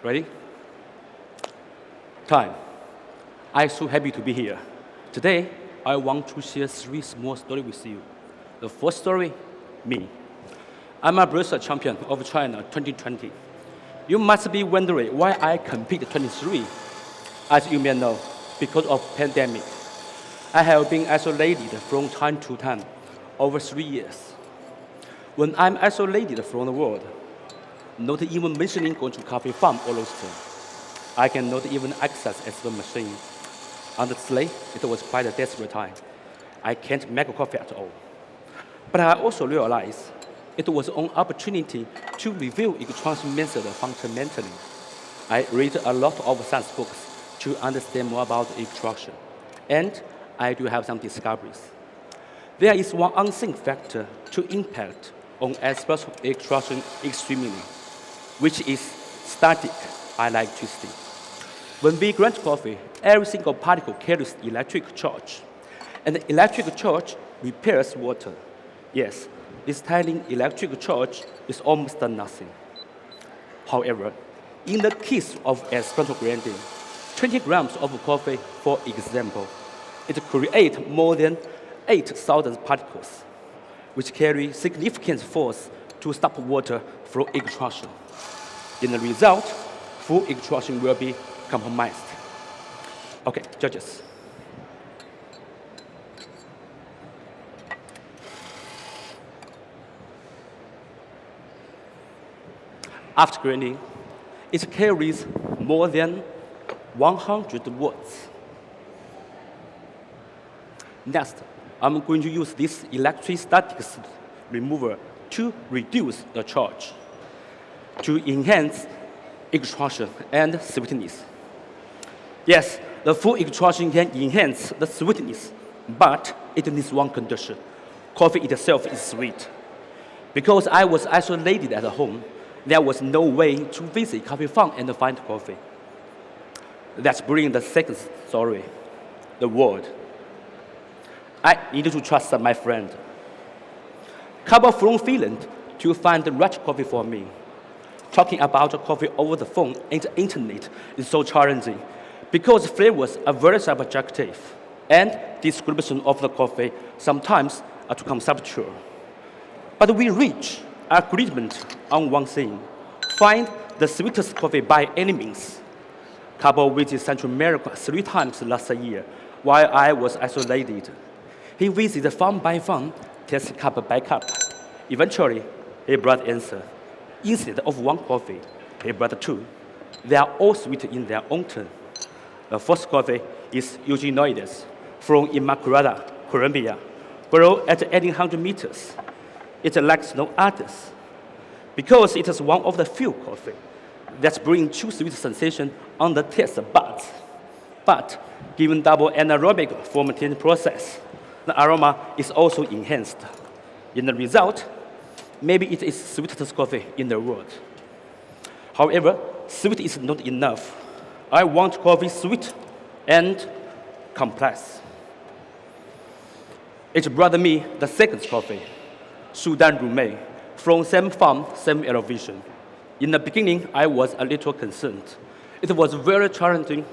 Ready? Time. I'm so happy to be here. Today, I want to share 3 small stories with you. The first story, me. I'm a Barista champion of China 2020. You must be wondering why I competed 23. As you may know, because of pandemic, I have been isolated from time to time over 3 years. When I'm isolated from the world, not even mentioning going to coffee farm or roaster, I cannot even access espresso machine. Honestly, it was quite a desperate time. I can't make coffee at all. But I also realized it was an opportunity to review extraction method fundamentally. I read a lot of science books to understand more about extraction, and I do have some discoveries. There is one unseen factor to impact on espresso extraction extremely, which is static electricity. When we grind coffee, every single particle carries electric charge, and the electric charge repels water. Yes, this tiny electric charge is almost nothing. However, in the case of espresso grinding, 20 grams of coffee, for example, it creates more than 8,000 particles, which carry significant force to stop water from extraction. In the result, full extraction will be compromised. Okay, judges. After grinding, it carries more than 100 watts. Next, I'm going to use this electrostatics remover to reduce the charge, to enhance extraction and sweetness. Yes, the full extraction can enhance the sweetness, but it needs one condition. Coffee itself is sweet. Because I was isolated at home, there was no way to visit coffee farm and find coffee. Let's bring the second story, the world. I needed to trust my friend. Couple from Finland to find the right coffee for me. Talking about coffee over the phone and the internet is so challenging because flavors are very subjective and description of the coffee sometimes are too conceptual. But we reach agreement on one thing: find the sweetest coffee by any means. Couple visited Central America 3 times last year while I was isolated. He visited farm by farm, tested cup by cup. Eventually, he brought answer. Instead of 1 coffee, he brought 2. They are all sweet in their own turn. The first coffee is Eugenioides from Immaculada, Colombia, grown at 1,800 meters. It lacks no others because it is one of the few coffee that bring true sweet sensation on the taste buds. But given double anaerobic fermentation process, the aroma is also enhanced. In the result, maybe it is sweetest coffee in the world. However, sweet is not enough. I want coffee sweet and complex. It brought me the second coffee, Sudan Rumey, from same farm, same elevation. In the beginning, I was a little concerned. It was very challenging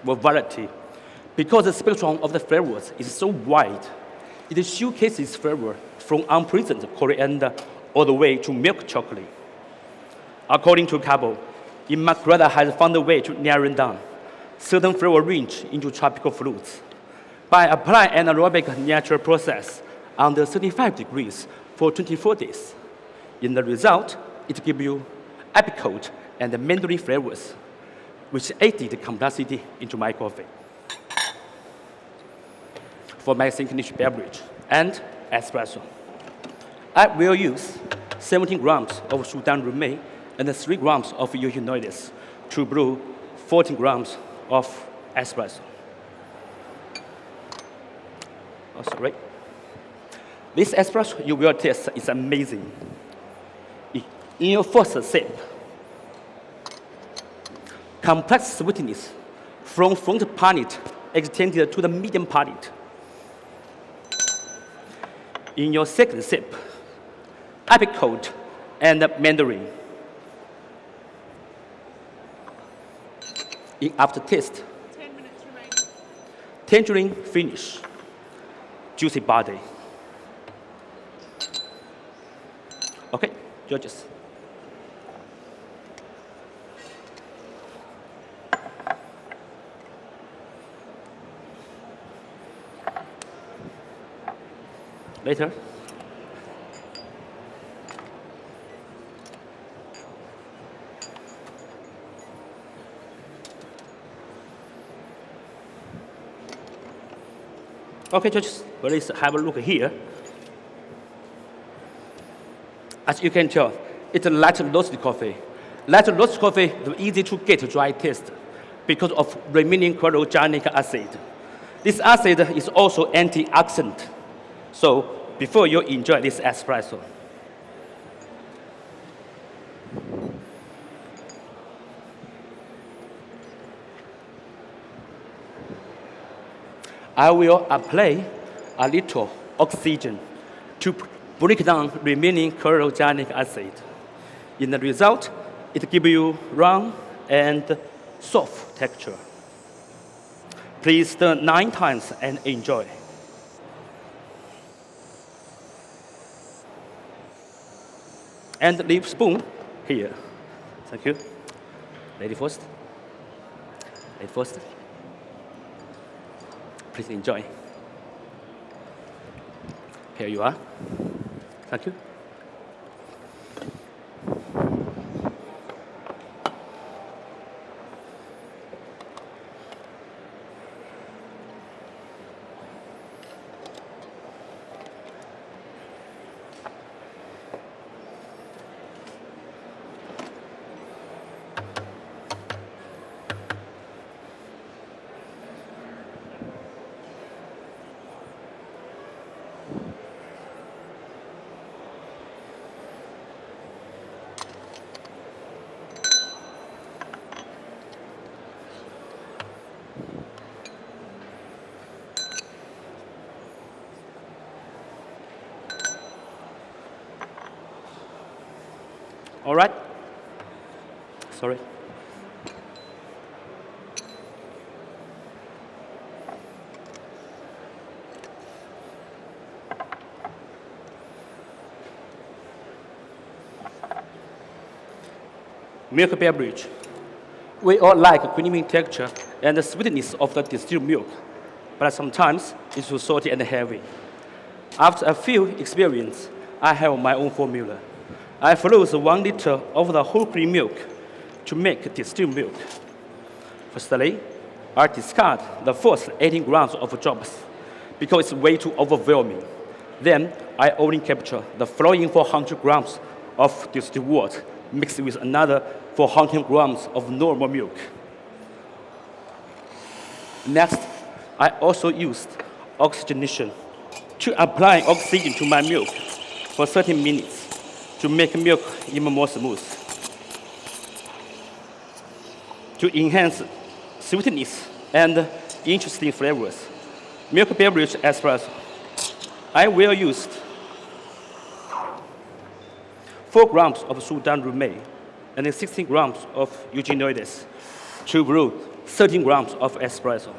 with variety because the spectrum of the flavors is so wide. It showcases flavor from unpleasant coriander all the way to milk chocolate. According to Cabo, Immaculada has found a way to narrow down certain flavor range into tropical fruits by applying anaerobic natural process under 35 degrees for 24 days. In the result, it gives you apricot and mandarin flavors, which added complexity into my coffee. For my signature beverage and espresso, I will use 17 grams of Sudan Rumey and 3 grams of Eugenioides to brew 14 grams of espresso. Oh, sorry. This espresso you will taste is amazing. In your first sip, complex sweetness from front palate extended to the medium palate. In your second sip, apricot and mandarin. In aftertaste, 10 minutes remaining. tangerine finish, juicy body. Okay, judges. Later. Okay, judges, let's have a look here. As you can tell, it's a light roasted coffee. Light roasted coffee is easy to get dry taste because of remaining chlorogenic acid. This acid is also antioxidant. So before you enjoy this espresso, I will apply a little oxygen to break down remaining chlorogenic acid. In the result, it gives you round and soft texture. Please stir 9 times and enjoy. And leave spoon here. Thank you. Lady first. Lady first. Please enjoy. Here you are. Thank you. All right. Sorry. Milk beverage. We all like creamy texture and the sweetness of the distilled milk, but sometimes it's too salty and heavy. After a few experience, I have my own formula. I froze 1 liter of the whole cream milk to make distilled milk. Firstly, I discard the first 18 grams of drops because it's way too overwhelming. Then I only capture the flowing 400 grams of distilled water mixed with another 400 grams of normal milk. Next, I also used oxygenation to apply oxygen to my milk for 30 minutes to make milk even more smooth. To enhance sweetness and interesting flavors, milk beverage espresso, I will use 4 grams of Sudan Rumey and 16 grams of Eugenioides to brew 13 grams of espresso.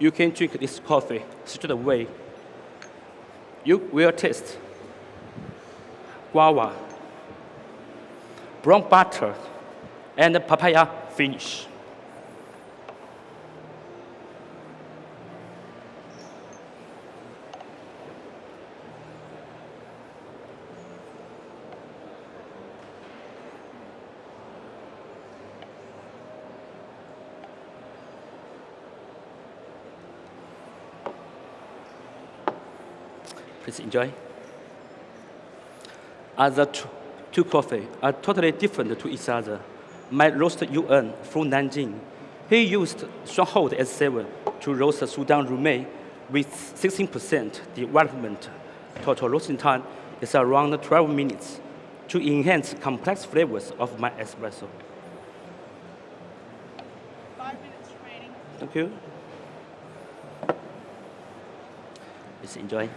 You can drink this coffee straight away. You will taste guava, brown butter, and papaya finish. Please enjoy. Other two coffee are totally different to each other. My roaster Yuan from Nanjing, he used stronghold S7 to roast Sudan Rumey with 16% development. Total roasting time is around 12 minutes to enhance complex flavors of my espresso. Thank you. Please enjoy.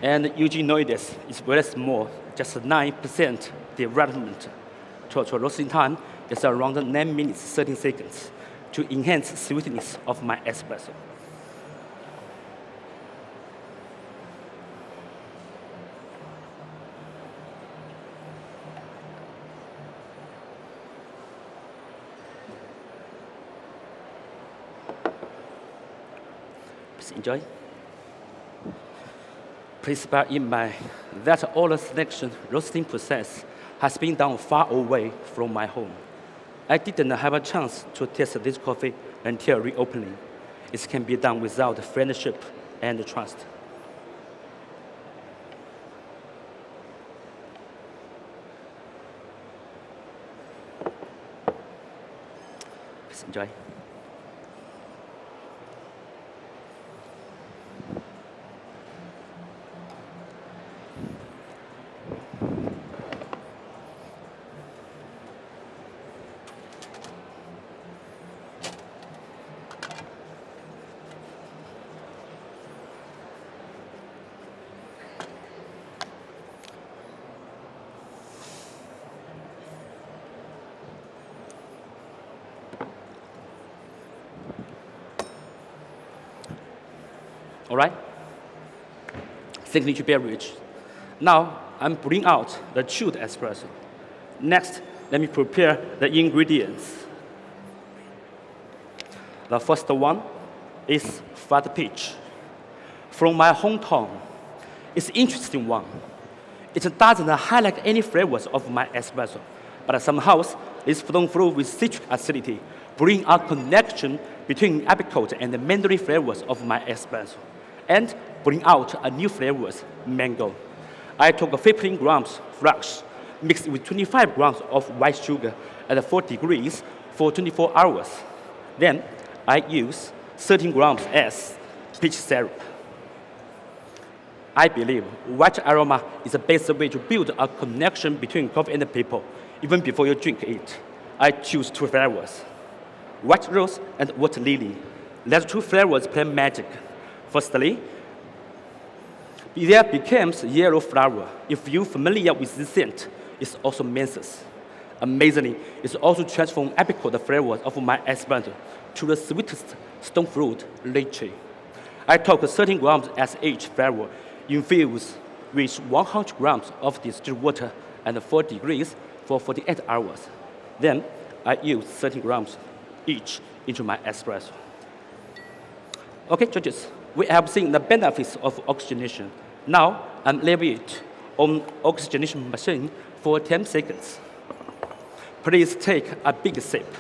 And Eugenoides is very small, just 9% development. Total roasting time is around 9 minutes 13 seconds to enhance sweetness of my espresso. Please enjoy. Please bear in mind that all the selection roasting process has been done far away from my home. I didn't have a chance to taste this coffee until reopening. It can be done without friendship and trust. Please enjoy. All right? Signature beverage. Now, I'm bringing out the chilled espresso. Next, let me prepare the ingredients. The first one is fat peach. From my hometown, it's an interesting one. It doesn't highlight any flavors of my espresso, but somehow this flow with citric acidity bring a connection between apricot and the mandarin flavors of my espresso, and bring out a new flavors, mango. I took 15 grams flax mixed with 25 grams of white sugar at 4 degrees for 24 hours. Then I use 13 grams as peach syrup. I believe white aroma is the best way to build a connection between coffee and people, even before you drink it. I choose 2 flavors, white rose and water lily. These 2 flavors play magic. Firstly, there becomes yellow flower. If you're familiar with this scent, it's also menses. Amazingly, it's also transformed apricot flavors of my espresso to the sweetest stone fruit, lychee. I took 13 grams as each flavor, infused with 100 grams of distilled water at 4 degrees for 48 hours. Then I use 13 grams each into my espresso. Okay, judges, we have seen the benefits of oxygenation. Now I'm leaving it on oxygenation machine for 10 seconds. Please take a big sip.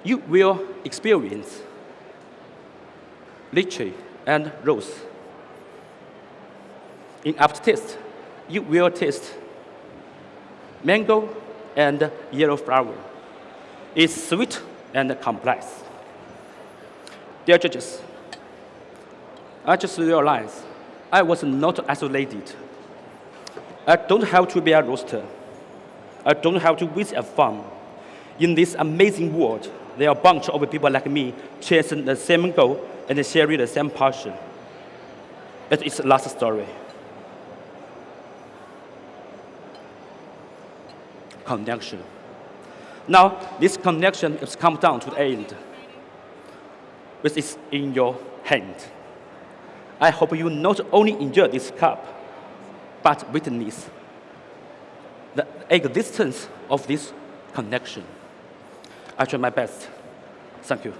You will experience lychee and rose. In aftertaste, you will taste mango and yellow flower. It's sweet and complex. Dear judges, I just realized I was not isolated. I don't have to be a roaster. I don't have to visit a farm. In this amazing world, there are a bunch of people like me chasing the same goal and sharing the same passion. It is the last story. Connection. Now, this connection has come down to the end, which is in your hand. I hope you not only enjoy this cup, but witness the existence of this connection. I try my best. Thank you.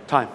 Time.